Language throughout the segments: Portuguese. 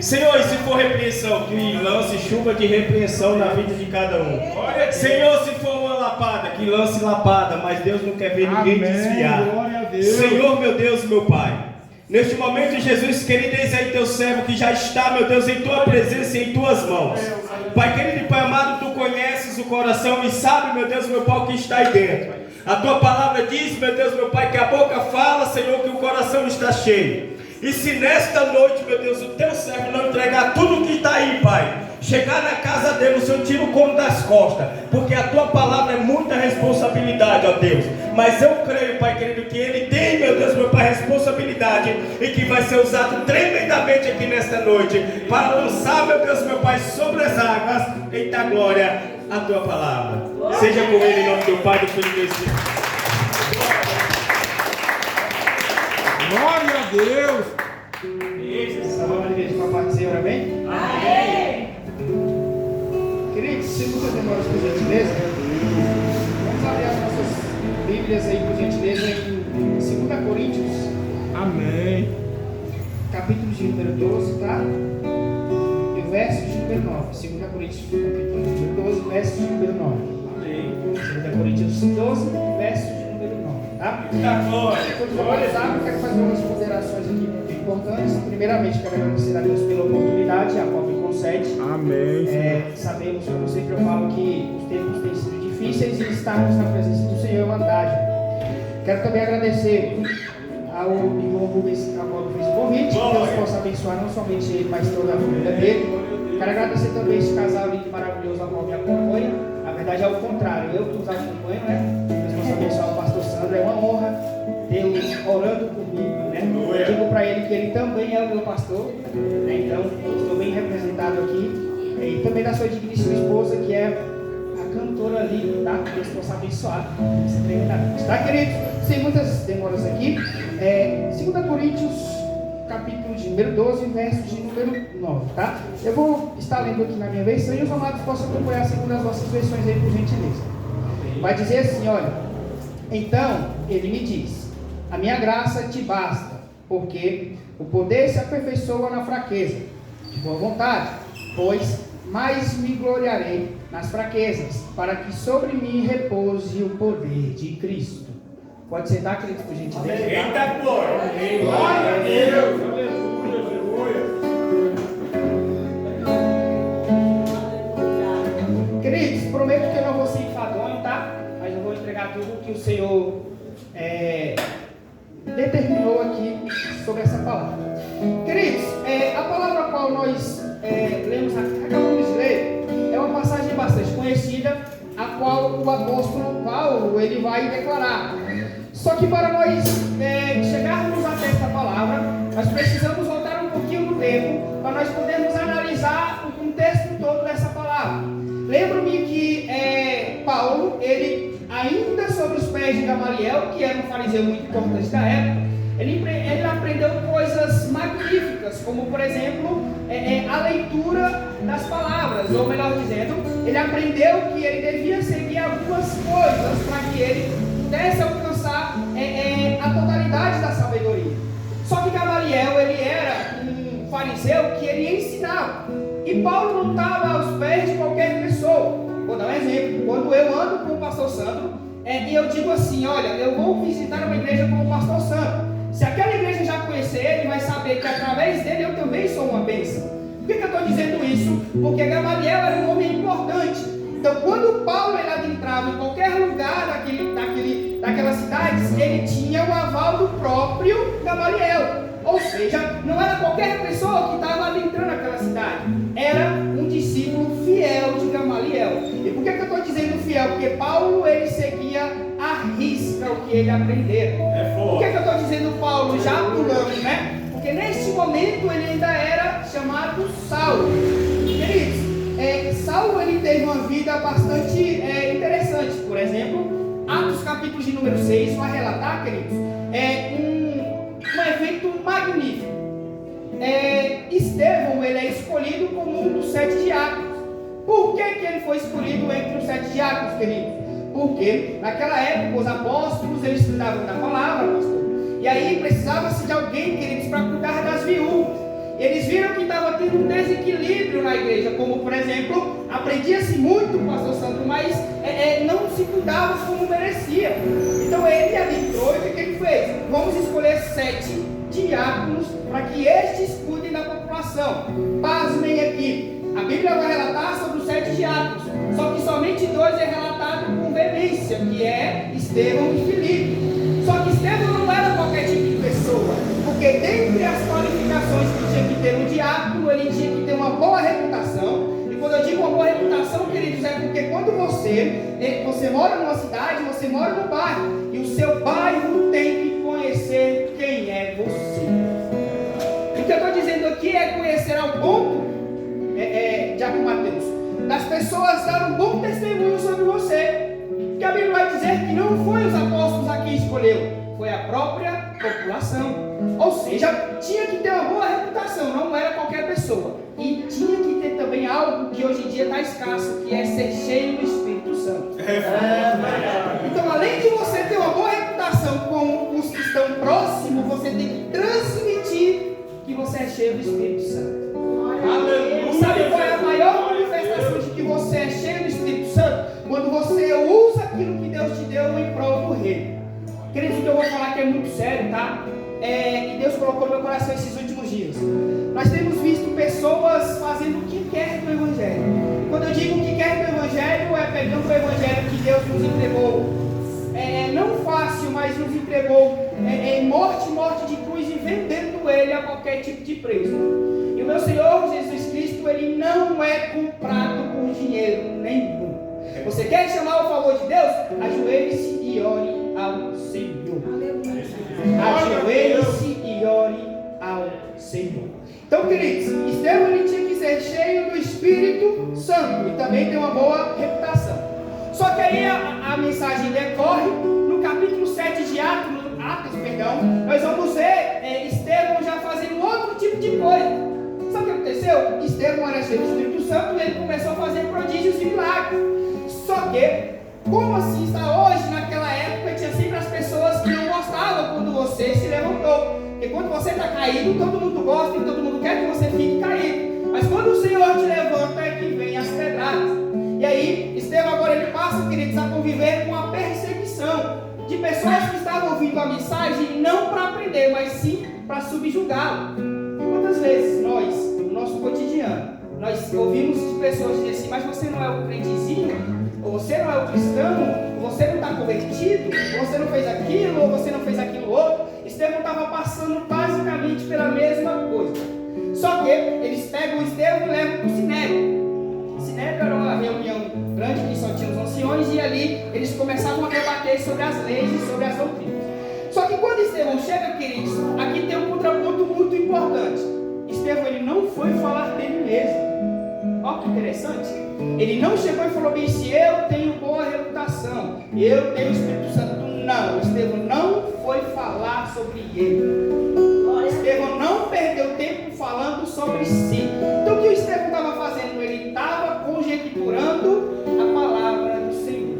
Senhor, e se for repreensão, que lance chuva de repreensão na vida de cada um. Senhor, se for uma lapada, que lance lapada, mas Deus não quer ver ninguém desviar. Senhor, meu Deus, meu Pai, neste momento, Jesus, querido, eis aí teu servo que já está, meu Deus, em tua presença e em tuas mãos. Pai querido e Pai amado, tu conheces o coração e sabe, meu Deus, meu Pai, o que está aí dentro. A tua palavra diz, meu Deus, meu Pai, que a boca fala, Senhor, que o coração está cheio. E se nesta noite, meu Deus, o teu servo não entregar tudo o que está aí, Pai, chegar na casa dele, o Senhor tira o couro das costas, porque a tua palavra é muita responsabilidade, ó Deus. Mas eu creio, Pai querido, que ele tem, meu Deus, meu Pai, responsabilidade e que vai ser usado tremendamente aqui nesta noite para lançar, meu Deus, meu Pai, sobre as águas, eita glória, a tua palavra. Seja com ele em nome do Pai, do Filho e do Espírito. Glória a Deus! Essa nova igreja para participar, ora bem? Amém! Queridos, se muitas demoras por gentileza, vamos abrir as nossas Bíblias aí por gentileza em 2 Coríntios. Amém. Capítulo de número 12, tá? E o verso de número 9. 2 Coríntios, capítulo de número 12, verso de número 9. Amém. 2 Coríntios 12, verso de número 9, tá? Quando eu quero fazer algumas considerações aqui muito importantes. Primeiramente, quero agradecer a Deus pela oportunidade, a qual me concede. Amém. Sabemos, como sempre eu falo, que os tempos têm sido difíceis e estarmos na presença do Senhor é uma dádiva. Quero também agradecer ao irmão Rubens, a qual fez o convite, que Deus possa abençoar não somente ele, mas toda a família dele. Quero agradecer também esse casal lindo, maravilhoso, a qual me acompanha. Na verdade é o contrário, eu que os acompanho, né? Deus possa abençoar o pastor Sandro, é uma honra tê-lo orando comigo, né? Eu digo para ele que ele também é o meu pastor, né? Então estou bem representado aqui. E também da sua digníssima esposa, que é a cantora ali, tá? Deus possa abençoar esse treinamento, tá, queridos? Sem muitas demoras aqui, 2 Coríntios, capítulo de número 12, verso de número 9, tá? Eu vou estar lendo aqui na minha versão e os amados possam acompanhar segundo as nossas versões aí, por gentileza. Vai dizer assim, olha: então ele me diz, a minha graça te basta, porque o poder se aperfeiçoa na fraqueza. De boa vontade, pois mais me gloriarei nas fraquezas, para que sobre mim repouse o poder de Cristo. Pode sentar, queridos, por gentileza. Eita glória! Glória a Deus! Aleluia! Queridos, prometo que eu não vou ser enfadonho, tá? Mas eu vou entregar tudo que o Senhor determinou aqui sobre essa palavra. Queridos, a palavra a qual nós acabamos de ler, é uma passagem bastante conhecida, a qual o apóstolo Paulo ele vai declarar. Só que para nós chegarmos até esta palavra, nós precisamos voltar um pouquinho no tempo, para nós podermos analisar o contexto todo dessa palavra. Lembro-me que Paulo, ele ainda sobre os pés de Gamaliel, que era um fariseu muito importante da época, ele aprendeu coisas magníficas, como por exemplo, a leitura das palavras, ou melhor dizendo, ele aprendeu que ele devia seguir algumas coisas para que ele pudesse alcançar a totalidade da sabedoria. Só que Gamaliel, ele era um fariseu que ele ensinava, e Paulo não estava aos pés de qualquer pessoa. Vou dar um exemplo: quando eu ando com o pastor Sandro, e eu digo assim, olha, eu vou visitar uma igreja com o pastor Sandro. Se aquela igreja já conhecer ele, vai saber que através dele eu também sou uma bênção. Por que eu estou dizendo isso? Porque Gamaliel era um homem importante. Então, quando Paulo ele adentrava em qualquer lugar daquelas cidades, ele tinha o aval do próprio Gamaliel. Ou seja, não era qualquer pessoa que estava adentrando aquela cidade. Era um discípulo fiel de Gamaliel. E por que eu estou dizendo fiel? Porque Paulo ele seguia à risca o que ele aprendeu. Por que eu estou dizendo Paulo? Já pulando, né? Porque neste momento ele ainda era chamado Saulo. Queridos, Saulo ele teve uma vida bastante interessante. Por exemplo, Atos capítulo de número 6 vai relatar, queridos, um evento magnífico. Estevão ele é escolhido como um dos 7 diáconos. Por que ele foi escolhido entre os 7 diáconos, queridos? Porque naquela época os apóstolos eles estudavam da palavra, pastor. E aí precisava-se de alguém, queridos, para cuidar das viúvas. eles viram que estava tendo um desequilíbrio na igreja, como por exemplo, aprendia-se muito com o pastor Sandro, mas não se cuidava como merecia. Então ele adentrou e o que ele fez? Vamos escolher 7 diáconos para que estes cuidem da população. Pasmem aqui, a Bíblia vai relatar sobre os 7 diáconos, só que somente 2 é relatado com veemência, que é Estevão e Filipe. Só que Estevão não era qualquer tipo de pessoa, porque dentre as qualificações que tinha que ter um diácono, ele tinha que ter uma boa reputação. E quando eu digo uma boa reputação, queridos, é porque quando você mora numa cidade, você mora no bairro, e o seu bairro tem que conhecer quem é você. O que eu estou dizendo aqui é conhecer ao ponto, Diácono Mateus, das pessoas dar um bom testemunho sobre você. Que a Bíblia vai dizer que não foi os apóstolos a quem escolheu, foi a própria população. Ou seja, tinha que ter uma boa reputação, não era qualquer pessoa. E tinha que ter também algo que hoje em dia está escasso, que é ser cheio do Espírito Santo. Então, além de você ter uma boa reputação com os que estão próximos, você tem que transmitir que você é cheio do Espírito Santo. Sabe qual é a maior manifestação de que você é cheio do Espírito Santo? Quando você usa aquilo que Deus te deu em prol do reino. Queridos, o que eu vou falar aqui é muito sério, tá? E Deus colocou no meu coração esses últimos dias. Nós temos visto pessoas fazendo o que quer do Evangelho. Quando eu digo o que quer do Evangelho, é pegando o Evangelho que Deus nos entregou. Não fácil, mas nos entregou em morte de cruz e vendendo ele a qualquer tipo de preço. E o meu Senhor Jesus Cristo, ele não é comprado por dinheiro nenhum. Você quer chamar o favor de Deus? Ajoelhe-se e ore ao Senhor. Ajoelhe-se e ore ao Senhor. Então, queridos, Estevão ele tinha que ser cheio do Espírito Santo e também ter uma boa reputação. Só que aí a mensagem decorre no capítulo 7 de Atos, nós vamos ver Estevão já fazendo outro tipo de coisa. Sabe o que aconteceu? Estevão era cheio do Espírito Santo e ele começou a fazer prodígios e milagres. Só que, como assim está hoje, naquela época tinha sempre as pessoas que não gostavam quando você se levantou. Porque quando você está caído, todo mundo gosta e todo mundo quer que você fique caído. Mas quando o Senhor te levanta é que vem as pedradas. E aí, Estevão agora ele passa, queridos, a conviver com a perseguição de pessoas que estavam ouvindo a mensagem não para aprender, mas sim para subjugá-lo. E quantas vezes nós, no nosso cotidiano, nós ouvimos de pessoas dizer assim, mas você não é o crentezinho? Ou você não é o cristão? Ou você não está convertido? Ou você não fez aquilo? Ou você não fez aquilo outro? Estevão estava passando basicamente pela mesma coisa. Só que eles pegam o Estevão e levam para o Sinédrio. O Sinédrio era uma reunião grande que só tinha os anciões e ali eles começavam a debater sobre as leis e sobre as doutrinas. Só que quando Estevão chega, queridos, aqui tem um contraponto muito importante. Estevão ele não foi falar dele mesmo. Olha que interessante. Ele não chegou e falou bem, se eu tenho boa reputação, eu tenho o Espírito Santo. Não, Estevão não foi falar sobre ele. Estevão não perdeu tempo falando sobre si. Então o que o Estevão estava fazendo? Ele estava conjecturando a palavra do Senhor.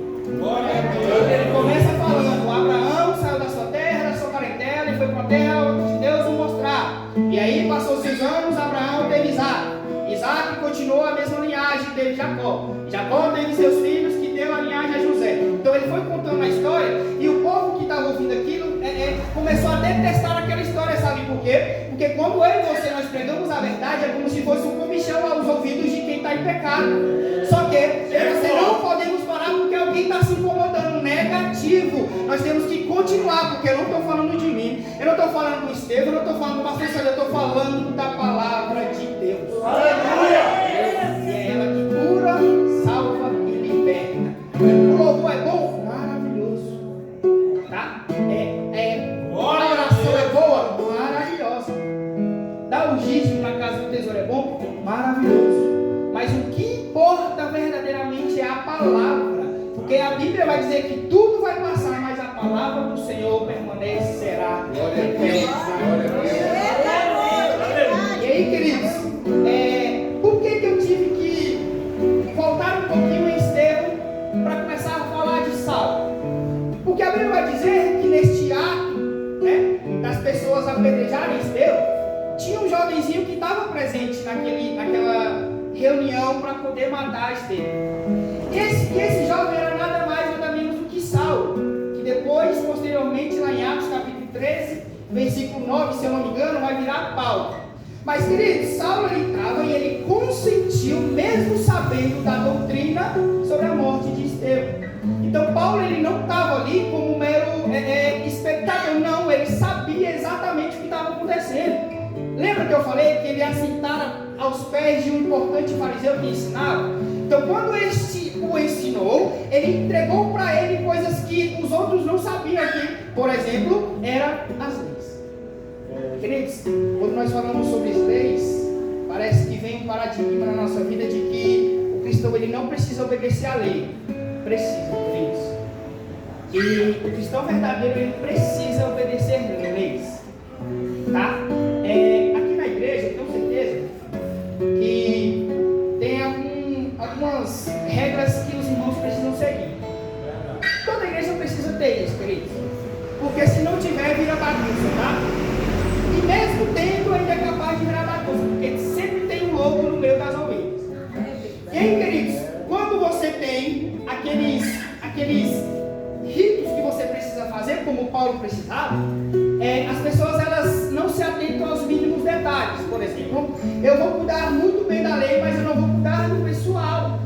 Ele começa falando, Abraão saiu da sua terra, da sua parentela e foi para a terra onde Deus o mostrar. E aí passou-se os anos, Abraão teve Isaac. Isaac continuou a mesma linhagem, teve Jacó. Jacó teve seus filhos que deu a linhagem a José. Então ele foi contando a história e o povo que estava ouvindo aquilo começou a detestar aquela história, sabe por quê? Porque quando eu e você nós pregamos a verdade, é como se fosse um comichão aos ouvidos de quem está em pecado. Só que você não podemos parar porque alguém está se incomodando, negativo. Nós temos que continuar, porque eu não estou falando de mim, eu não estou falando do Estevão, eu não estou falando do pastor Sérgio, eu estou falando da palavra de Deus. Aleluia! E é ela que cura, salva e liberta. O louvor é bom? Maravilhoso. Tá? A oração é boa? Maravilhosa. Dar o dízimo na casa do tesouro é bom? Maravilhoso. Mas o que importa verdadeiramente é a palavra. Porque a Bíblia vai dizer que tudo vai passar, mas a palavra do Senhor permanecerá eterna. E aí, queridos, por que eu tive que voltar um pouquinho em Estevão para começar a falar de Saulo? Porque a Bíblia vai dizer que neste ato, das pessoas apedrejarem Estevão, tinha um jovem jovenzinho que estava presente naquela reunião para poder matar Estevão. E esse jovem era nada mais nada menos do que Saulo, que depois, posteriormente, lá em Atos capítulo 13, versículo 9, se eu não me engano, vai virar Paulo. Mas, queridos, Saulo ele estava e ele consentiu, mesmo sabendo da doutrina sobre a morte de Estevão. Então, Paulo ele não estava ali como um mero espectador, não, ele sabia exatamente o que estava acontecendo. Lembra que eu falei que ele assentara aos pés de um importante fariseu que ensinava? Então, quando este o ensinou, ele entregou para ele coisas que os outros não sabiam, que, por exemplo, eram as leis. Queridos, quando nós falamos sobre as leis, parece que vem um paradigma na nossa vida de que o cristão ele não precisa obedecer à lei. Precisa, queridos. E o cristão verdadeiro ele precisa obedecer leis. Tá? Aqui na igreja, eu tenho certeza que tem algumas regras que os irmãos precisam seguir. Toda igreja precisa ter isso, queridos. Porque se não tiver, vira bagunça, tá? E mesmo tendo, ainda é capaz de virar bagunça, porque sempre tem um lobo no meio das ovelhas. E aí, queridos, quando você tem aqueles ritos que você precisa fazer, como Paulo precisava, as pessoas elas não se atentam aos mínimos detalhes. Por exemplo, eu vou cuidar muito bem da lei, mas eu não vou cuidar do pessoal.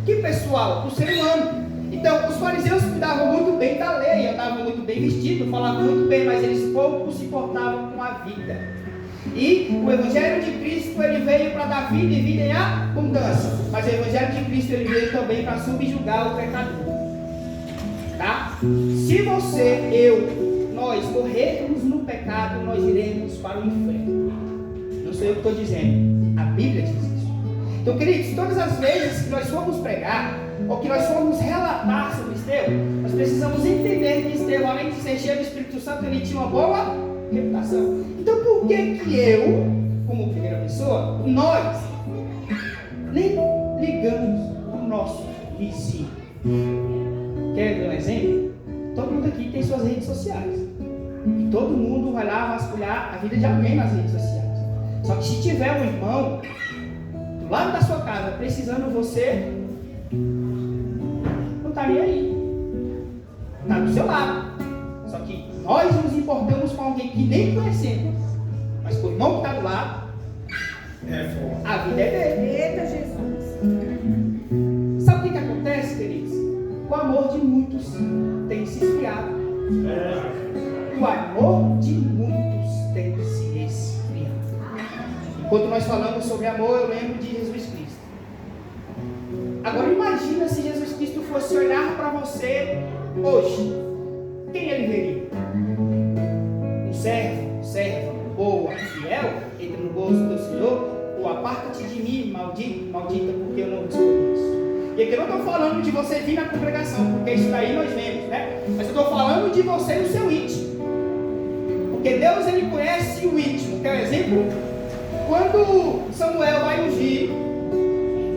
Que pessoal? Do ser humano. Então, os fariseus cuidavam muito bem da lei, andavam muito bem vestidos, falavam muito bem, mas eles pouco se importavam com a vida. E o Evangelho de Cristo ele veio para dar vida e vida em abundância. Mas o Evangelho de Cristo ele veio também para subjugar o pecador. Tá? Se você, nós morrermos no pecado, nós iremos para o inferno. Não sou eu que estou dizendo, a Bíblia diz isso. Então, queridos, todas as vezes que nós formos pregar, ou que nós formos relatar sobre Estevão, nós precisamos entender que Estevão, além de ser cheio do Espírito Santo, ele tinha uma boa reputação. Então, por que eu, como primeira pessoa, nós nem ligamos o nosso vizinho? Quer ver um exemplo? Todo mundo aqui tem suas redes sociais. E todo mundo vai lá vasculhar a vida de alguém nas redes sociais. Só que se tiver um irmão do lado da sua casa precisando você, não está nem aí. Está do seu lado. Só que nós nos importamos com alguém que nem conhecemos. Mas com o irmão que está do lado, a vida é dele. Eita Jesus! Sabe o que acontece, queridos? O amor de muitos tem se esfriado. O amor de muitos tem se esfriado. Enquanto nós falamos sobre amor, eu lembro de Jesus Cristo. Agora imagina se Jesus Cristo fosse olhar para você hoje. Quem ele veria? Um servo, boa, fiel, entra no gozo do Senhor, ou aparta-te de mim, maldita, porque eu não desconheço. E aqui eu não estou falando de você vir na congregação, porque isso daí nós vemos, né? Mas eu estou falando de você no seu íntimo. Porque Deus, ele conhece o íntimo. Quer um exemplo? Quando Samuel vai ungir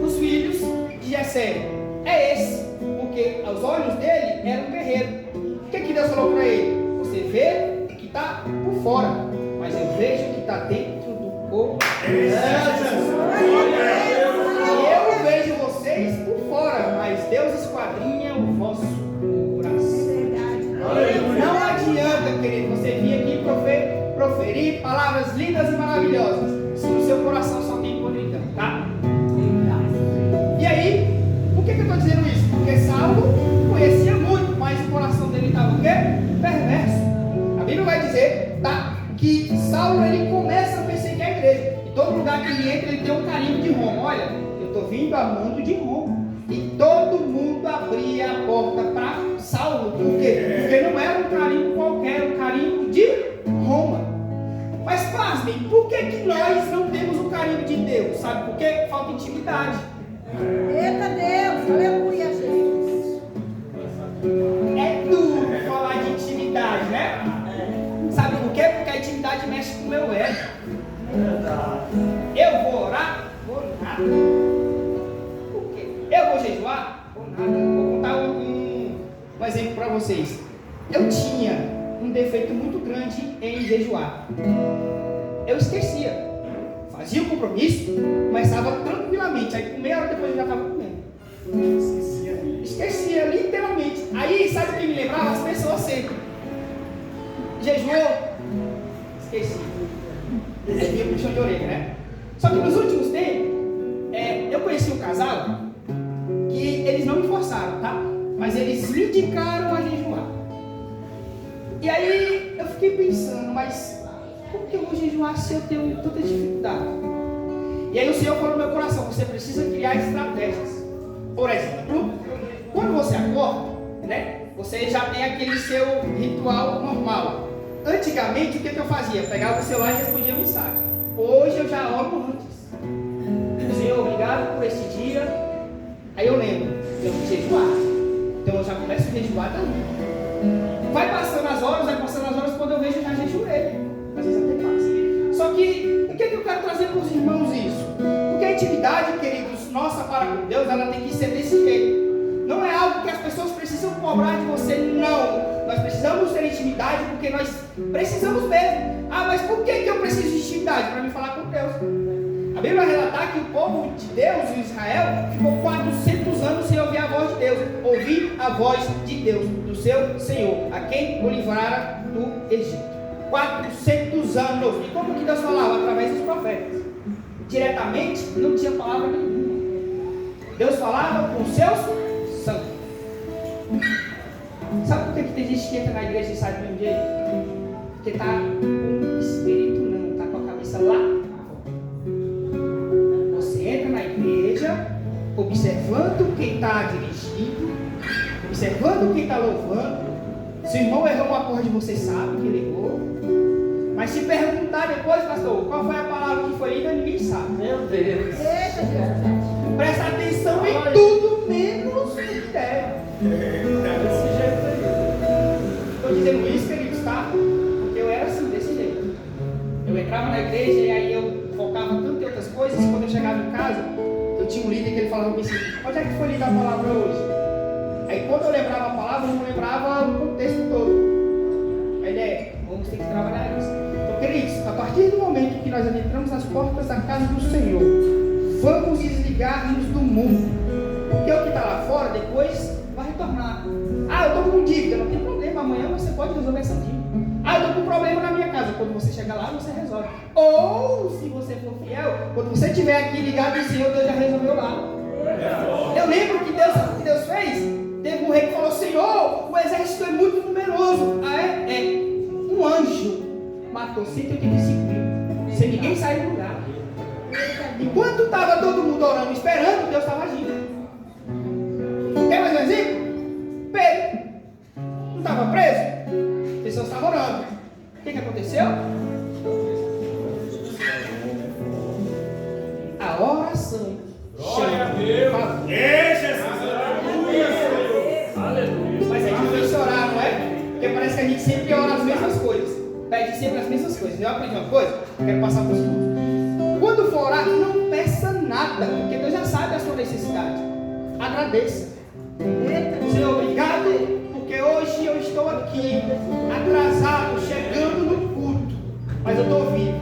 os filhos de Jessé, é esse. Porque aos olhos dele era um guerreiro. O que Deus falou para ele? Você vê o que está por fora, mas eu vejo o que está dentro do corpo. Eu vejo vocês por fora, mas Deus esquadrinha o vosso coração. Não adianta, querido, você vir aqui proferir palavras lindas e maravilhosas, se no seu coração só tem podridão, tá? E aí, por que eu estou dizendo isso? Porque Saulo conhecia muito, mas o coração dele estava o quê? Perverso. A Bíblia vai dizer, tá? Que Saulo ele começa a perseguir a igreja. E todo lugar que ele entra, ele tem um carimbo de Roma. Olha, eu estou vindo a mando de Roma. E todo mundo abria a porta para Saulo. Por quê? Porque não era um carimbo qualquer, um carimbo de Roma. Mas pasmem, por que nós não temos o carimbo de Deus? Sabe por quê? Falta intimidade. Eita Deus, aleluia, Jesus. É duro falar de intimidade, né? Sabe por quê? Porque a intimidade mexe com o meu ego. Eu vou orar? Vou nada. Por quê? Eu vou jejuar? Vou nada. Vou contar um exemplo para vocês. Eu tinha um defeito muito grande em jejuar. Eu esquecia. fazia o compromisso, começava tranquilamente, aí com meia hora depois eu já estava comendo. Esquecia, literalmente. Aí, sabe o que me lembrava? As pessoas sempre. Jejuou, esqueci. Aí vinha puxão de orelha, né? Só que nos últimos tempos, eu conheci um casal que eles não me forçaram, tá? Mas eles me indicaram a jejuar. E aí eu fiquei pensando, mas como que eu vou jejuar se eu tenho tanta dificuldade? E aí o Senhor falou no meu coração, você precisa criar estratégias. Por exemplo, quando você acorda, né? Você já tem aquele seu ritual normal. Antigamente, o que eu fazia? Pegava o celular e respondia a mensagem. Hoje eu já oro antes. Senhor, obrigado por esse dia. Aí eu lembro, eu vou jejuar. Então eu já começo a jejuar também. Vai passando as horas, quando eu vejo eu já jejuei. Às vezes até passa. Só que, o que eu quero trazer para os irmãos isso? Porque a intimidade, queridos, nossa para com Deus, ela tem que ser desse jeito. Não é algo que as pessoas precisam cobrar de você, não. Nós precisamos ter intimidade porque nós precisamos mesmo. Ah, mas por que eu preciso de intimidade? Para me falar com Deus. A Bíblia vai relatar que o povo de Deus, em Israel, ficou 400 anos sem ouvir a voz de Deus. Ouvir a voz de Deus, do seu Senhor, a quem o livrara do Egito. 400 anos. E como que Deus falava? Através dos profetas. Diretamente, não tinha palavra nenhuma. Deus falava com seus santos. Sabe por que tem gente que entra na igreja e sai do mesmo jeito? Porque está com o espírito não, está com a cabeça lá. Você entra na igreja, observando quem está dirigindo, observando quem está louvando. Se o irmão errou um acorde, você sabe que ele errou. Mas se perguntar depois, pastor, qual foi a palavra que foi lida, ninguém sabe. Meu Deus. Presta atenção em tudo, menos o que deve. Desse jeito aí. Estou dizendo isso, queridos, tá? Porque eu era assim, desse jeito. Eu entrava na igreja e aí eu focava tanto em outras coisas. Quando eu chegava em casa, eu tinha um líder que ele falava assim: onde é que foi lida a palavra hoje? Aí quando eu lembrava a palavra, eu não lembrava o contexto todo. A ideia vamos ter que trabalhar isso. Então, queridos, a partir do momento que nós adentramos as portas da casa do Senhor, vamos desligar-nos do mundo. Porque o que está lá fora, depois vai retornar. Ah, eu estou com dívida, não tem problema, amanhã você pode resolver essa dívida. Ah, eu estou com problema na minha casa. Quando você chegar lá, você resolve. Ou, se você for fiel, quando você estiver aqui ligado no Senhor, Deus já resolveu lá. Eu lembro que Deus fez. Teve um rei que falou: Senhor, o exército é muito numeroso. Ah, é? Um anjo matou 185 mil, sem ninguém sair do lugar. Enquanto estava todo mundo orando, esperando, Deus estava agindo. Quer mais um exemplo? Pedro não estava preso? As pessoas estavam orando. O que aconteceu? A oração. Glória a Deus. Mas é difícil orar, não é? Porque parece que a gente sempre ora as mesmas coisas. Pede sempre as mesmas coisas. Eu aprendi uma coisa, quero passar para os irmãos. Quando for orar, não peça nada, porque Deus já sabe a sua necessidade. Agradeça. Senhor, obrigado, porque hoje eu estou aqui, atrasado, chegando no culto, mas eu estou vivo.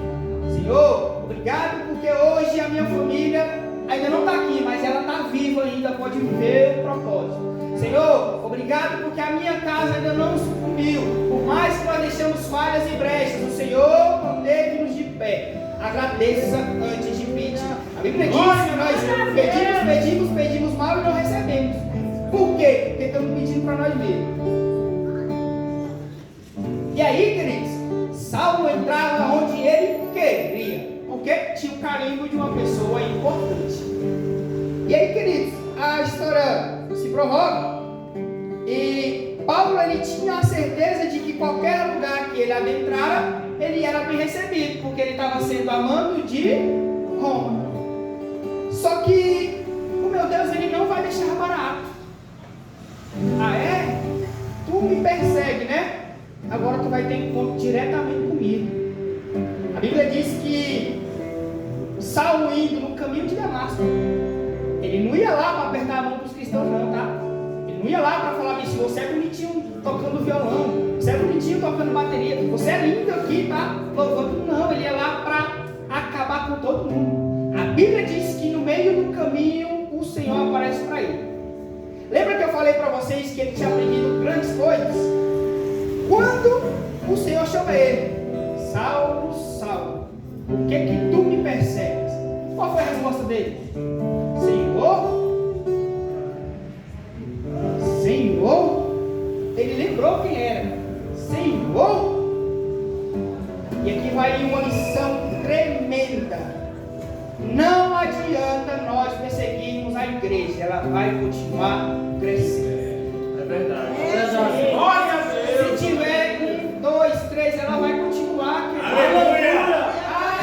Senhor, obrigado, porque hoje a minha família ainda não está aqui, mas ela está viva ainda, pode viver o propósito. Senhor, obrigado porque a minha casa ainda não sucumbiu. Por mais que nós deixamos falhas e brechas, o Senhor manteve-nos de pé. Agradeça antes de pedir. A Bíblia diz que nós pedimos mal e não recebemos. Por quê? Porque estamos pedindo para nós mesmos. E aí, queridos, Saulo entrava onde ele queria, porque tinha o carimbo de uma pessoa importante. E aí, queridos, a história se prorroga. E Paulo, ele tinha a certeza de que qualquer lugar que ele adentrara, ele era bem recebido, porque ele estava sendo amando de Roma. Só que o meu Deus, ele não vai deixar barato. Ah, é? Tu me persegue, né? Agora tu vai ter encontro diretamente comigo. A Bíblia diz que Saulo indo no caminho de Damasco, ele não ia lá para apertar a mão para os cristãos não, tá? Ele não ia lá para falar assim: você é bonitinho tocando violão, você é bonitinho tocando bateria, você é lindo aqui, tá? Louvando. Não, ele ia lá para acabar falar com todo mundo. A Bíblia diz que no meio do caminho o Senhor aparece para ele. Lembra que eu falei para vocês que ele tinha aprendido grandes coisas? Quando o Senhor chama ele, Saulo, Saulo, por que que tu me persegues? Qual foi a resposta dele? Senhor, ele lembrou quem era. Senhor. E aqui vai uma lição tremenda. Não adianta nós perseguirmos a igreja, ela vai continuar crescendo. É verdade. Glória a Deus. Se tiver 1, 2, 3, ela vai continuar crescendo. Aleluia.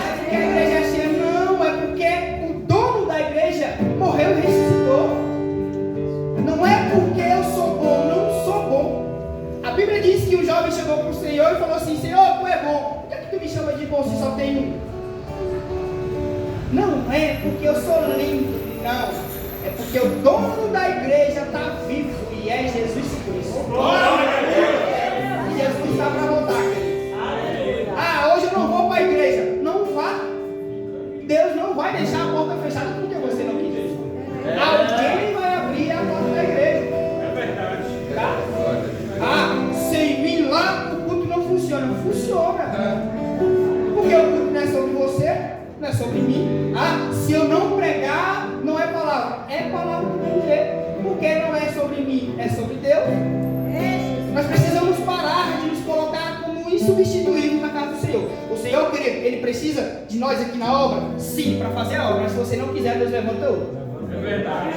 É porque a igreja é cheia. Não, é porque o dono da igreja morreu e ressuscitou. Não é porque eu sou bom, não sou bom. A Bíblia diz que o jovem chegou para o Senhor e falou assim: Senhor, tu é bom. Por que tu me chama de bom se só tem um? Não é porque eu sou lindo, não. É porque o dono da igreja está vivo e é Jesus Cristo. Glória a Deus. E Jesus está para voltar, querido. Ah, hoje eu não vou para a igreja. Não vá. Deus não vai deixar a porta fechada porque você não quis. Alguém vai abrir a porta da igreja. É verdade. Tá? Ah, sem mim lá o culto não funciona. Não funciona. Porque o culto não é sobre você, não é sobre mim. Ah, se eu não pregar, não é palavra. É palavra que eu dizer. Porque não é sobre mim, é sobre Deus. Nós precisamos parar de nos colocar como insubstituíveis na casa do Senhor. O Senhor, querido, Ele precisa de nós aqui na obra? Sim, para fazer a obra. Mas se você não quiser, Deus levanta outro. É verdade.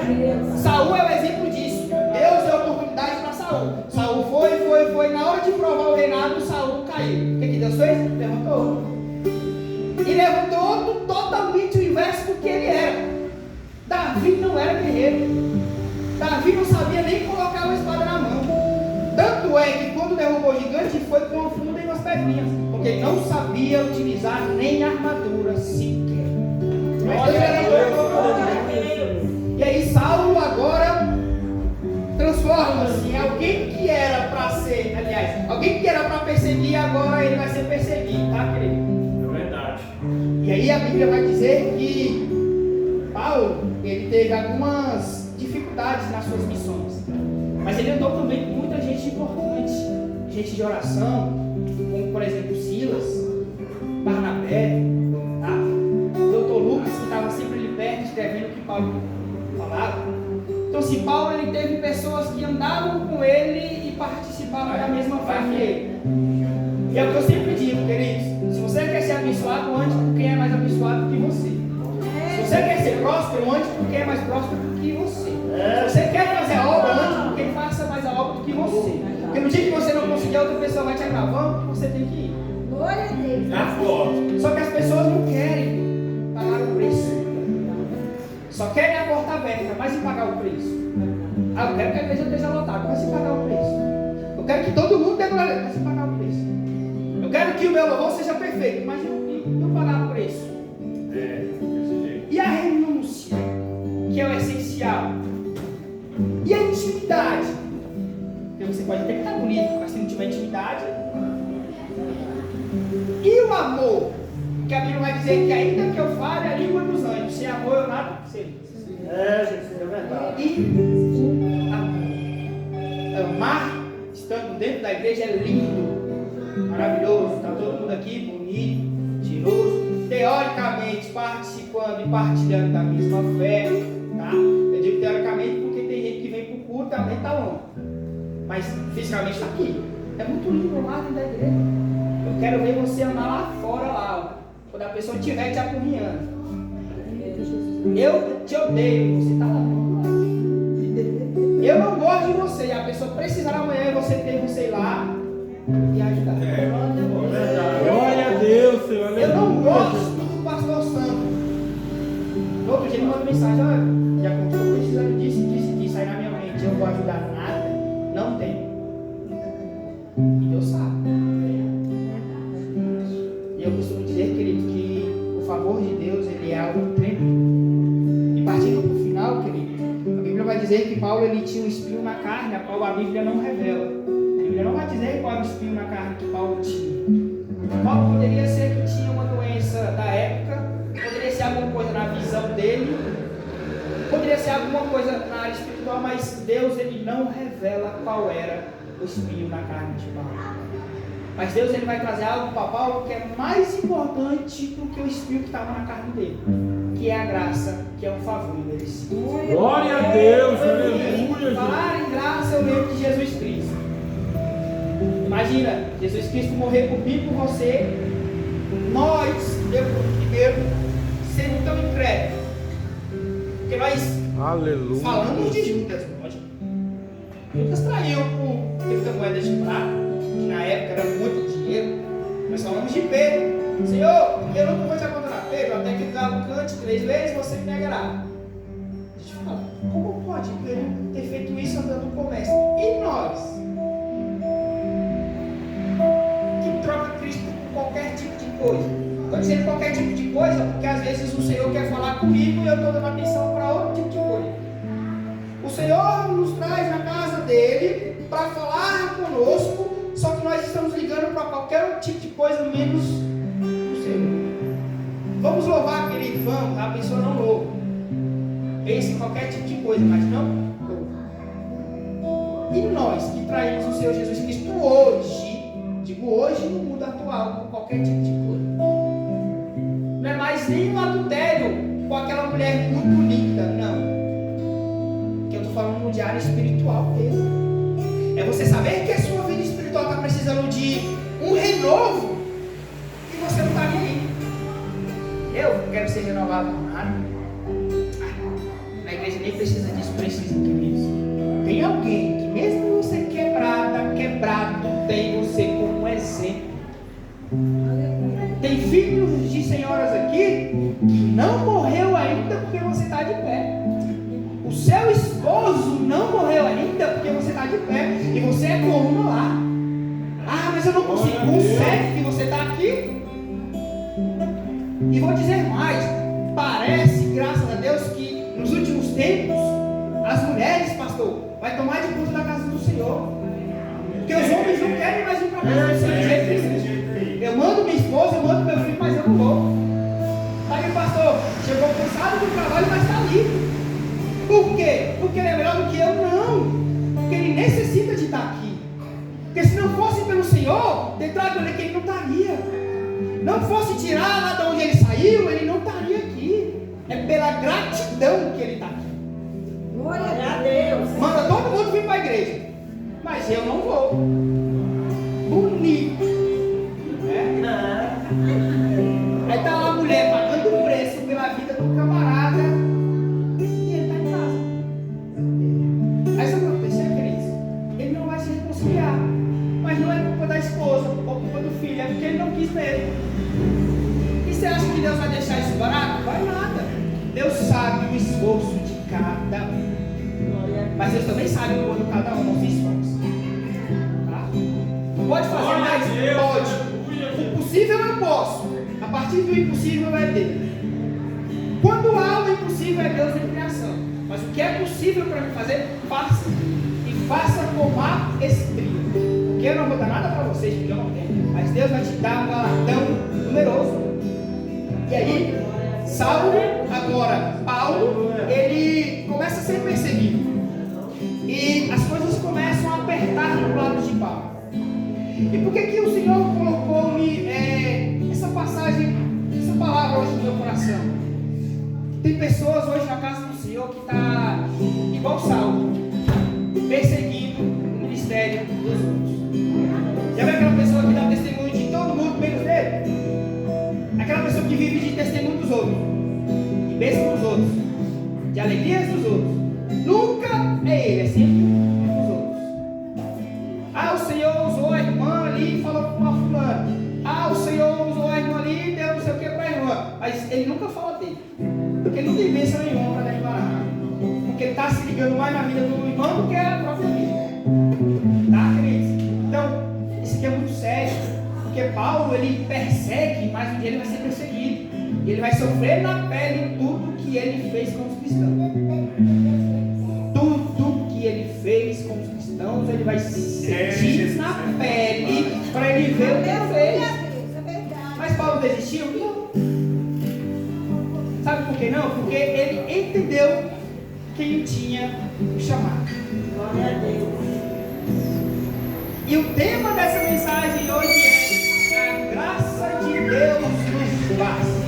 Saul é o exemplo disso. Deus deu oportunidade para Saul. Saul foi. Na hora de provar o reinado, Saul caiu. O que Deus fez? Levantou outro. E levantou outro totalmente o inverso do que ele era. Davi não era guerreiro. Davi não sabia nem colocar uma espada na mão. Tanto é que quando derrubou o gigante, foi com uma funda e umas pedrinhas. Porque ele não sabia utilizar nem armadura sequer. Mas Deus levantou. E aí Saulo agora transforma-se em alguém que era para ser, aliás, alguém que era para perseguir, agora ele vai ser perseguido, tá, querido? É verdade. E aí a Bíblia vai dizer que Paulo, ele teve algumas dificuldades nas suas missões. Mas ele andou também com muita gente importante, gente de oração, como por exemplo Silas, Barnabé, tá? O doutor Lucas, que estava sempre ali perto, escrevendo o que Paulo falava. Então, se Paulo ele teve pessoas que andavam com ele e participavam da mesma fé que ele. E é o que eu sempre digo, queridos: se você quer ser abençoado, ande com quem é mais abençoado que você. Se você quer ser próspero, ande com quem é mais próspero que você. Se você quer fazer a obra, ande com quem faça mais a obra do que você. Porque no dia que você não conseguir, outra pessoa vai te agravando e você tem que ir. Glória a Deus. Na forte. Só que as pessoas não querem pagar o preço. Só querem a porta aberta, mas e pagar o preço? Ah, eu quero que a igreja esteja lotada, mas e pagar o preço? Eu quero que todo mundo dê glória, mas e pagar o preço? Eu quero que o meu louvor seja perfeito, mas e pagar o preço? E a renúncia, que é o essencial? E a intimidade? Porque você pode até que estar bonito, mas se não tiver intimidade. E o amor? Que a Bíblia vai dizer que ainda que eu fale a língua dos anjos, sem amor eu nada sei. Jesus, é verdade. E amor. Amar, estando dentro da igreja, é lindo, maravilhoso. Está todo mundo aqui bonito, cheiroso, teoricamente participando e partilhando da mesma fé, tá? Eu digo teoricamente porque tem gente que vem para o culto e também está longe, mas fisicamente está aqui. É muito lindo lá dentro da igreja. Eu quero ver você andar lá fora, lá, quando a pessoa estiver te apurrinhando. Eu te odeio, você está lá. Eu não gosto de você, e a pessoa precisar amanhã você ter você ir lá e ajudar. Glória a Deus, Senhor. Eu não gosto do pastor Santo. No outro dia ele manda mensagem: olha, já estou precisando disso aí na minha mente. Eu não vou ajudar nada. Não tem. E Deus sabe. E eu costumo dizer, querido, que o favor de Deus ele é algo tremendo. E partindo para o final, querido, a Bíblia vai dizer que Paulo ele tinha um espinho na carne, a qual a Bíblia não revela. A Bíblia não vai dizer qual era o espinho na carne que Paulo tinha. Paulo poderia ser que tinha uma doença da época, poderia alguma coisa na visão dele, poderia ser alguma coisa na área espiritual, mas Deus ele não revela qual era o espinho na carne de Paulo. Mas Deus ele vai trazer algo para Paulo que é mais importante do que o espinho que estava na carne dele, que é a graça, que é um favor imerecido. Glória a Deus, aleluia. Falar em graça eu lembro de Jesus Cristo. Imagina, Jesus Cristo morrer por mim e por você. Nós, eu primeiro, sendo tão incrédulos. Porque nós falamos de Judas, lógico. Judas traiu por 30 moedas de prata, que na época era muito dinheiro. Nós falamos de Pedro. Senhor, eu nunca vou te abandonar. Pedro, até que o galo cante 3 vezes, você me negará. A gente fala, como pode Pedro ter feito isso andando com o mestre? E nós? Que troca Cristo por qualquer tipo de coisa. Estou dizendo qualquer tipo de coisa, porque às vezes o Senhor quer falar comigo e eu estou dando atenção para outro tipo de coisa. O Senhor nos traz na casa dele para falar conosco, só que nós estamos ligando para qualquer tipo de coisa menos o Senhor. Vamos louvar, querido, vamos, a pessoa não louva. Pense em qualquer tipo de coisa, mas não louva. E nós que traímos o Senhor Jesus Cristo hoje, digo hoje no mundo atual, com qualquer tipo de coisa. Não é mais nem um adultério com aquela mulher muito linda, não. Que eu estou falando no diário espiritual mesmo. É você saber que a sua vida espiritual está precisando de um renovo e você não está nem aí. Eu quero ser renovado com nada. Na igreja nem precisa disso, precisa, queridos. Tem alguém que mesmo você quebrado, tem você como exemplo. Tem filhos de senhoras aqui que não morreu ainda porque você está de pé. O seu esposo não morreu ainda porque você está de pé. E você é coluna lá. Ah, mas eu não consigo. Consegue que você está aqui? E vou dizer mais. Parece, graças a Deus, que nos últimos tempos as mulheres, pastor, vai tomar de conta da casa do Senhor. Porque os homens não querem mais ir para a casa do Senhor de jeito nenhum. Eu mando minha esposa, eu mando meu filho, mas eu não vou. Tá aí, pastor, chegou cansado do trabalho, mas está ali. Por quê? Porque ele é melhor do que eu? Não. Porque ele necessita de estar aqui. Porque se não fosse pelo Senhor, ter trago ele aqui, ele não estaria. Não fosse tirar lá de onde ele saiu, ele não estaria aqui. É pela gratidão que ele está aqui. Glória a Deus. Manda todo mundo vir para a igreja. Mas eu não vou. Bonito. Aí tá lá a mulher pagando o preço pela vida do camarada e ele está em casa. Aí sabe o que aconteceu, queridos? Ele não vai se reconciliar. Mas não é culpa da esposa ou culpa do filho, é porque ele não quis mesmo. E você acha que Deus vai deixar isso barato? Vai nada. Deus sabe o esforço de cada um. Mas Deus também sabe quando cada um não se esforça. Tá? Pode fazer mais? Pode. O possível eu posso. A partir do impossível é dele. Quando há o impossível é Deus em criação. Mas o que é possível para mim fazer, faça. E faça com maestria. Porque eu não vou dar nada para vocês, porque eu não tenho. Mas Deus vai te dar um galardão numeroso. E aí, Saulo, agora Paulo, ele começa a ser perseguido. E as coisas começam a apertar no lado de Paulo. E por que o Senhor colocou-me essa passagem, essa palavra hoje no meu coração? Tem pessoas hoje na casa do Senhor que está igual Saulo, perseguindo o ministério dos outros. Já viu aquela pessoa que dá testemunho de todo mundo menos dele? Aquela pessoa que vive de testemunho dos outros, de bênção dos outros, de alegrias dos outros. Nunca é ele, é sempre os outros. Ah, o Senhor usou a irmã ali e falou com uma fulana. Ah, o Senhor usou a irmã ali e deu não sei o que para a irmã. Mas ele nunca fala dele. Porque ele não tem bênção nenhuma para declarar. Porque ele está se ligando mais na vida do irmão do que a própria vida. Tá, queridos? Então, isso aqui é muito sério. Porque Paulo, ele persegue, mas um dia ele vai ser perseguido. E ele vai sofrer na pele tudo que ele fez com os cristãos. Tudo que ele fez com os cristãos, ele vai sentir na pele para ele ver o que ele fez. Mas Paulo desistiu? Não. que não? Porque ele entendeu quem o tinha chamado. Glória a Deus. E o tema dessa mensagem hoje é: a graça de Deus nos basta.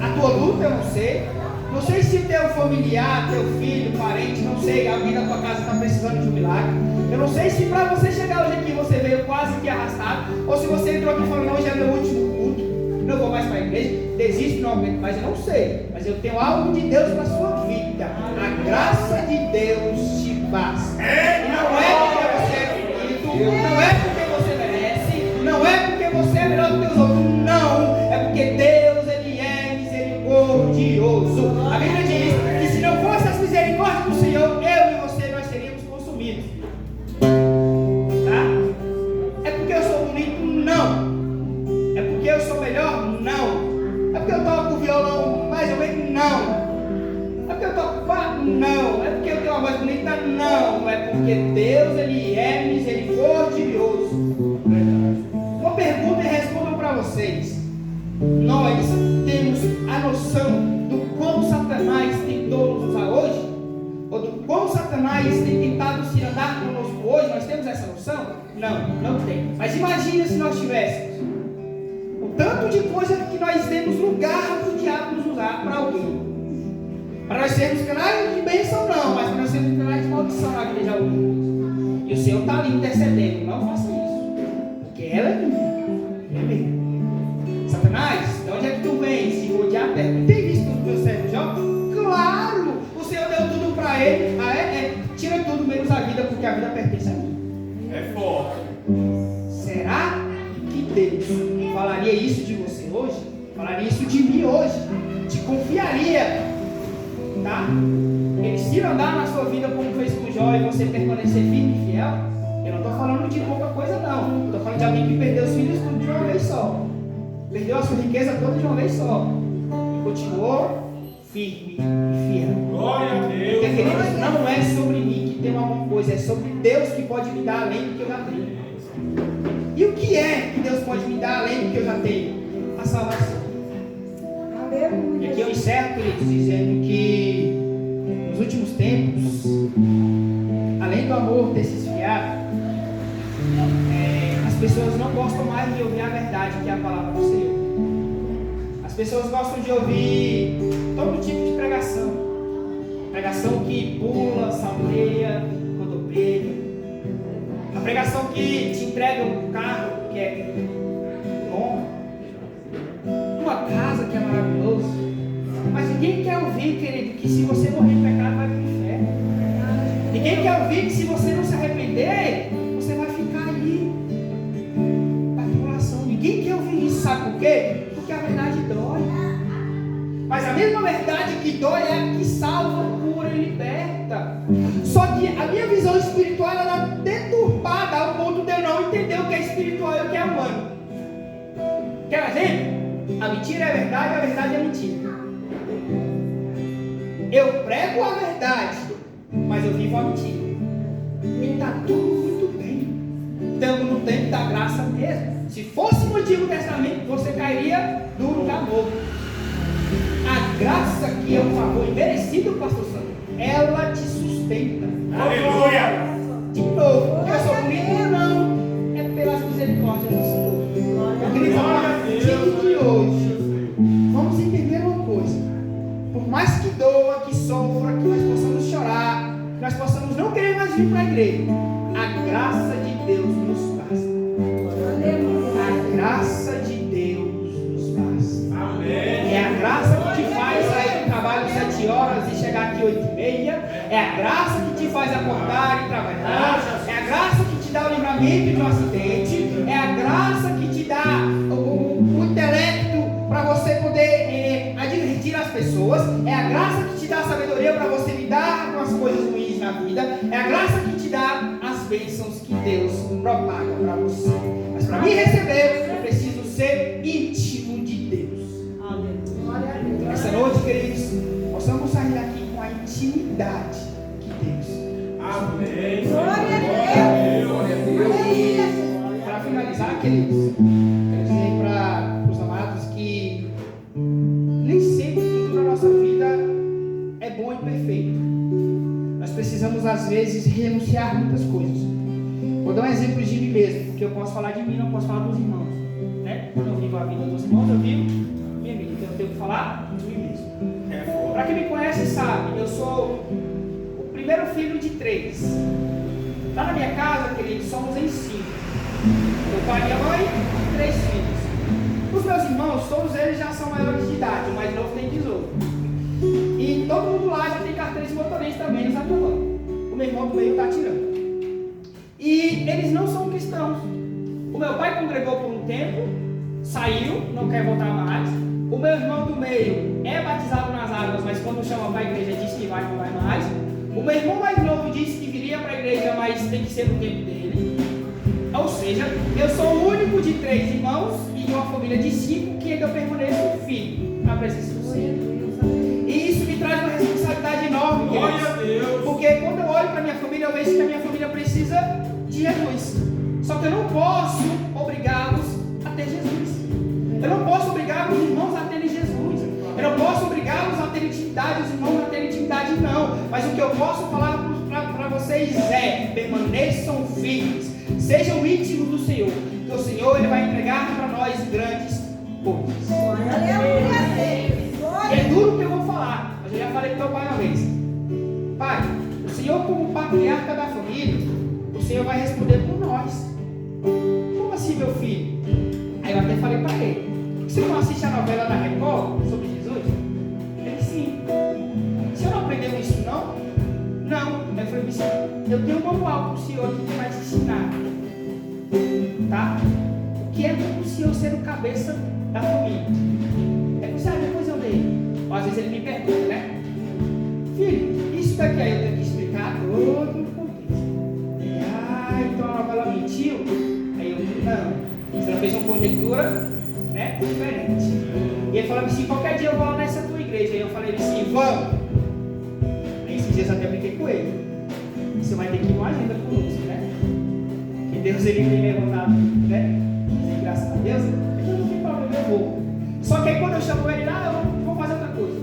A tua luta eu não sei. Não sei se teu familiar, teu filho, parente, não sei, alguém da tua casa está precisando de um milagre. Eu não sei se para você chegar hoje aqui você veio quase que arrastado, ou se você entrou aqui falando, hoje é meu último culto, não vou mais para a igreja, desisto, não aguento mais, eu não sei. Mas eu tenho algo de Deus para a sua vida. A graça de Deus te basta. E não é porque você é bonito, não é porque você merece, não é porque você é melhor do que os outros, não. É porque Deus, Ele é misericordioso. A Bíblia diz que se não fosse as misericórdias do Senhor, eu e você, nós seríamos consumidos. Tá? É porque eu sou bonito? Não. É porque eu sou melhor? Não. É porque eu toco violão mais ou menos? Não. É porque eu toco pato? Não. É porque eu tenho uma voz bonita? Não. É porque Deus, Ele é misericordioso. Uma pergunta e respondo para vocês. Nós temos a noção do quão Satanás tentou nos usar hoje? Ou do quão Satanás tem tentado se andar conosco hoje? Nós temos essa noção? Não, não tem. Mas imagina se nós tivéssemos o tanto de coisa que nós temos lugar para o diabo nos usar para alguém. Para nós sermos canais de bênção não, mas para nós sermos canais de maldição na vida de alguém. E o Senhor está ali intercedendo. Não faça isso. Porque ela é minha. É mesmo. Satanás, de onde é que tu vem? Se rodear a terra. Tem visto tudo meu servo Jó? Claro! O Senhor deu tudo para ele. Tira tudo menos a vida, porque a vida pertence a mim. É forte. Será que Deus falaria isso de você hoje? Falaria isso de mim hoje? Te confiaria? Tá? Ele se andar na sua vida como fez com Jó e você permanecer firme e fiel? Eu não estou falando de pouca coisa não. Estou falando de alguém que perdeu os filhos tudo de uma vez só. Perdeu a sua riqueza toda de uma vez só. E continuou firme e fiel. Glória a Deus. Porque, queridos, não é sobre mim que tem alguma coisa, é sobre Deus que pode me dar além do que eu já tenho. E o que é que Deus pode me dar além do que eu já tenho? A salvação. E aqui eu encerro, queridos, dizendo que nos últimos tempos, além do amor ter se esfriado, as pessoas não gostam mais de ouvir a verdade, que é a palavra do Senhor. As pessoas gostam de ouvir todo tipo de pregação. Pregação que pula, salteia, rodopiia. A pregação que te entrega um carro que é bom, uma casa que é maravilhoso. Mas ninguém quer ouvir, querido, que se você morrer em pecado vai para o inferno. Ninguém quer ouvir que se você não se arrepender, você vai ficar ali na tribulação. Ninguém quer ouvir isso, sabe por quê? Porque a verdade dói. Mas a mesma verdade que dói é a que salva, cura e liberta. Só que a minha visão espiritual era deturpada ao ponto de eu não entender o que é espiritual e o que é humano. Quer um exemplo? A mentira é verdade, a verdade é mentira. Eu prego a verdade, mas eu vivo a mentira. E está tudo muito bem. Estamos no tempo da graça mesmo. Se fosse no Antigo Testamento, você cairia no lugar novo. A graça que é um favor imerecido, pastor Santo, ela te sustenta. Aleluia! De novo, porque eu sou bonito? Não. É pelas misericórdias do Senhor. Eu queria falar a partir de hoje. Vamos entender uma coisa. Por mais que doa, que sofra, que nós possamos chorar, que nós possamos não querer mais vir para a igreja, a graça de Deus nos basta. A graça de Deus nos basta. Amém. É a graça que te faz sair do trabalho 7 horas e chegar aqui 8h30. É a graça que te faz acordar e trabalhar. É a graça que te dá o livramento de um acidente. É a graça que te dá o intelecto para você poder advertir as pessoas. É a graça que te dá a sabedoria para você lidar com as coisas ruins na vida. É a graça que te dá as bênçãos que Deus propaga para você. Mas para mim receber, eu preciso ser íntimo de Deus. Essa noite, queridos, possamos sair daqui com a intimidade que Deus. Amém. Glória a Deus. Para finalizar, queridos, quero dizer para os amados que perfeito. Nós precisamos, às vezes, renunciar a muitas coisas. Vou dar um exemplo de mim mesmo, porque eu posso falar de mim, não posso falar dos irmãos, né? Quando eu vivo a vida dos irmãos, eu vivo minha vida. Então eu tenho que falar de mim mesmo. Para quem me conhece sabe, eu sou o primeiro filho de 3. Lá na minha casa, queridos, somos em 5. Meu pai e minha mãe, 3 filhos. Os meus irmãos, todos eles já são maiores de idade, o mais novo tem 18. E todo mundo lá já tem carteira de motorista também, não sabe não. O meu irmão do meio está tirando. E eles não são cristãos. O meu pai congregou por um tempo, saiu, não quer voltar mais. O meu irmão do meio é batizado nas águas, mas quando chama para a igreja diz que vai, não vai mais. O meu irmão mais novo disse que viria para a igreja, mas tem que ser no tempo dele. Ou seja, eu sou o único de 3 irmãos e de uma família de 5 que ainda permaneço firme na presença do Senhor. E isso me traz uma responsabilidade enorme, Glória a Deus. porque quando eu olho para a minha família, eu vejo que a minha família precisa de Jesus. Só que eu não posso obrigá-los a ter Jesus. Eu não posso obrigar os irmãos a terem Jesus. Eu não posso obrigá-los a ter intimidade, os irmãos a terem intimidade, não. Mas o que eu posso falar para vocês é: permaneçam firmes, sejam íntimos do Senhor, porque o Senhor ele vai entregar para nós grandes coisas. É duro o que eu vou falar, mas eu já falei com meu pai uma vez. Pai, o Senhor como patriarca da família, o Senhor vai responder por nós. Como assim, meu filho? Aí eu até falei para ele: você não assiste a novela da Record sobre Jesus? Ele: sim. Você não aprendeu isso não? Não. Aí eu falei assim: eu tenho um manual para o senhor aqui que vai te ensinar. Tá? O que é para o senhor ser o cabeça da família? É que você, depois eu leio. Ou às vezes ele me pergunta, né? Filho, isso daqui aí eu tenho que explicar todo o contexto. Então a novela mentiu? Aí eu: não. Você não fez uma conjectura, né, diferente. E ele falou assim: qualquer dia eu vou lá nessa tua igreja. Aí eu falei assim: vamos. Aí esses dias eu até brinquei com ele: você vai ter que ir uma agenda conosco, né? Que Deus ele tem levantado, né? Mas graças a Deus, então não tem problema, eu vou. Só que aí quando eu chamo ele lá, eu vou fazer outra coisa.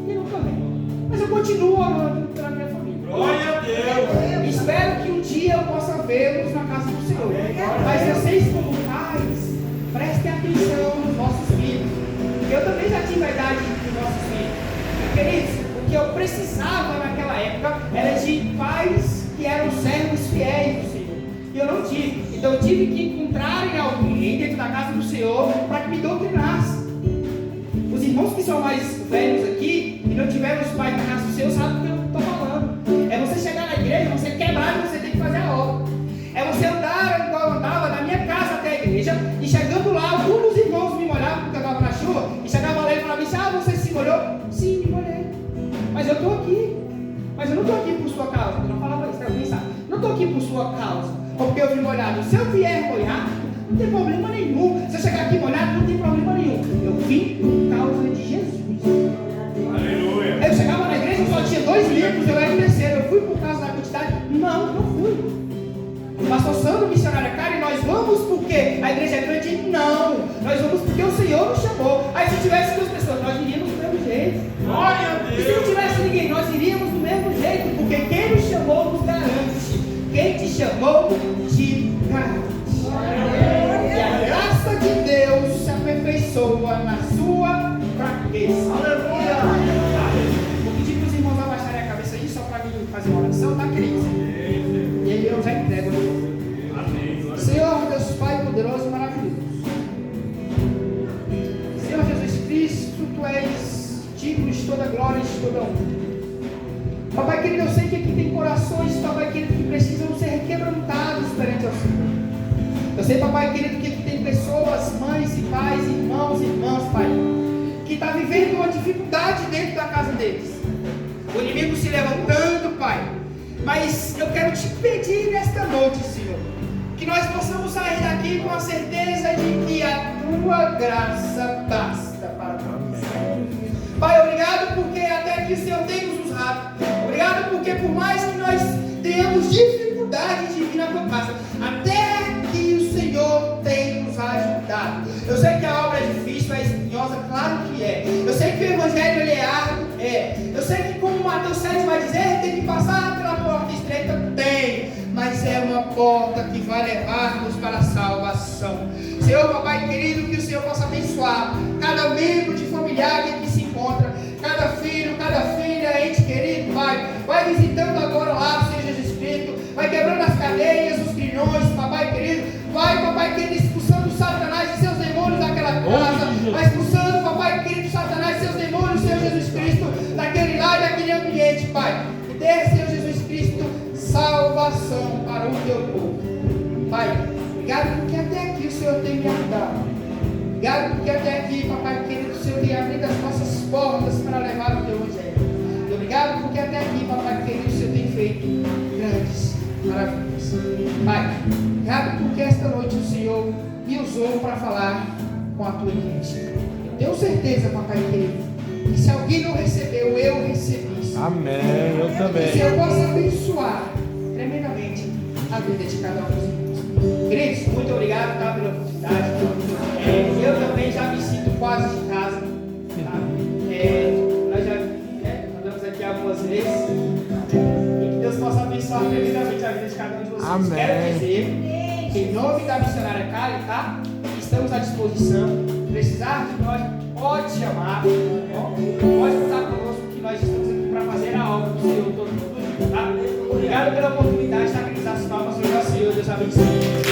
E nunca vem. Mas eu continuo orando pela minha família. Glória a Deus. Espero que um dia eu possa vê-los na casa do Senhor. Mas vocês, como pais, prestem atenção nos nossos filhos. Eu também já tive a idade dos nossos filhos. Queridos, o que eu precisava naquela época era de pais que eram servos fiéis do Senhor. E eu não tive. Então eu tive que encontrar alguém dentro da casa do Senhor para que me doutrinasse. Os irmãos que são mais velhos aqui e não tiveram os pais na casa do Senhor sabem do que eu estou falando. É você chegar na igreja, você quebrar e você tem que fazer a obra. É você andar igual eu andava da minha casa até a igreja, e chegando lá, alguns irmãos me molhavam porque eu estava na chuva, e chegava lá e falava assim: ah, você se molhou? Sim, me molhei. Mas eu estou aqui. Mas eu não estou aqui por sua causa. Eu não falava isso, alguém sabe. Não estou aqui por sua causa, porque eu vim molhado. Se eu vier molhado, não tem problema nenhum. Se eu chegar aqui molhado, não tem problema nenhum. Eu vim por causa de Jesus. Aleluia. Eu chegava na igreja, só tinha 2 livros, eu era o terceiro. Eu fui por causa da quantidade? Não fui. Pastor Sandro, missionária cara, e nós vamos porque a igreja é grande? Não. Nós vamos porque o Senhor nos chamou. Aí se tivesse 2 pessoas, nós iríamos do mesmo jeito. Glória a E se não Deus. tivesse ninguém, nós iríamos do mesmo jeito, porque quem nos chamou nos garante. Quem te chamou te garante. E a graça de Deus se aperfeiçoa na sua fraqueza. Aleluia. Vou pedir para os irmãos abaixarem a cabeça aí, só para mim fazer uma oração, tá, queridos? E aí eu já entrego. Senhor, Deus Pai poderoso e maravilhoso. Senhor Jesus Cristo, Tu és digno de toda glória e de toda honra. Papai querido, eu sei que aqui tem corações, Papai querido, que precisam ser quebrantados perante ao Senhor. Eu sei, Papai querido, que aqui tem pessoas, mães e pais, irmãos e irmãs, Pai, que está vivendo uma dificuldade dentro da casa deles. O inimigo se levantando, Pai. Mas eu quero te pedir nesta noite, Senhor, que nós possamos sair daqui com a certeza de que a Tua graça basta para nós. Pai, obrigado porque até que o Senhor tem nos usado. Obrigado porque por mais que nós tenhamos dificuldade de vir na Tua casa, até que o Senhor tem nos ajudado. Eu sei que a obra é difícil, é espinhosa, claro que é. Eu sei que o Evangelho ele é árduo, Eu sei que como Mateus 7 vai dizer, tem que passar pela porta estreita, tem, mas é uma porta que vai levar-nos para a salvação. Senhor, papai querido, que o Senhor possa abençoar cada membro de familiar que aqui se encontra, cada filho, cada filha, ente querido, Pai. Vai visitando agora lá, Senhor Jesus Cristo, vai quebrando as cadeias, os grilhões, papai querido, vai, papai querido, expulsando Satanás e seus demônios daquela casa, vai expulsando, papai querido, Satanás e seus demônios, Senhor Jesus Cristo, daquele lar, daquele ambiente, Pai. E dê, Senhor Jesus Cristo, salvação para o teu povo. Pai, obrigado porque até aqui o Senhor tem me ajudado. Obrigado porque até aqui, papai querido, o Senhor tem abrido as nossas portas para levar o teu evangelho. E obrigado porque até aqui, papai querido, o Senhor tem feito grandes maravilhas. Pai, obrigado porque esta noite o Senhor me usou para falar com a tua igreja. Eu tenho certeza, papai querido, que se alguém não recebeu, eu recebi. Amém, eu também. Que o Senhor possa abençoar tremendamente a vida de cada um dos irmãos. Queridos, muito obrigado, tá, pela oportunidade. Eu também já me sinto quase de casa. Tá? Nós já andamos aqui algumas vezes. E que Deus possa abençoar tremendamente a vida de cada um de vocês. Amém. Quero dizer que em nome da missionária Kali, tá? Estamos à disposição. Precisar de nós, pode chamar, pode contar conosco que nós estamos aqui para fazer a obra do Senhor todo mundo, tá? Obrigado pela oportunidade de estar aqui nas palmas do Senhor. Deus abençoe.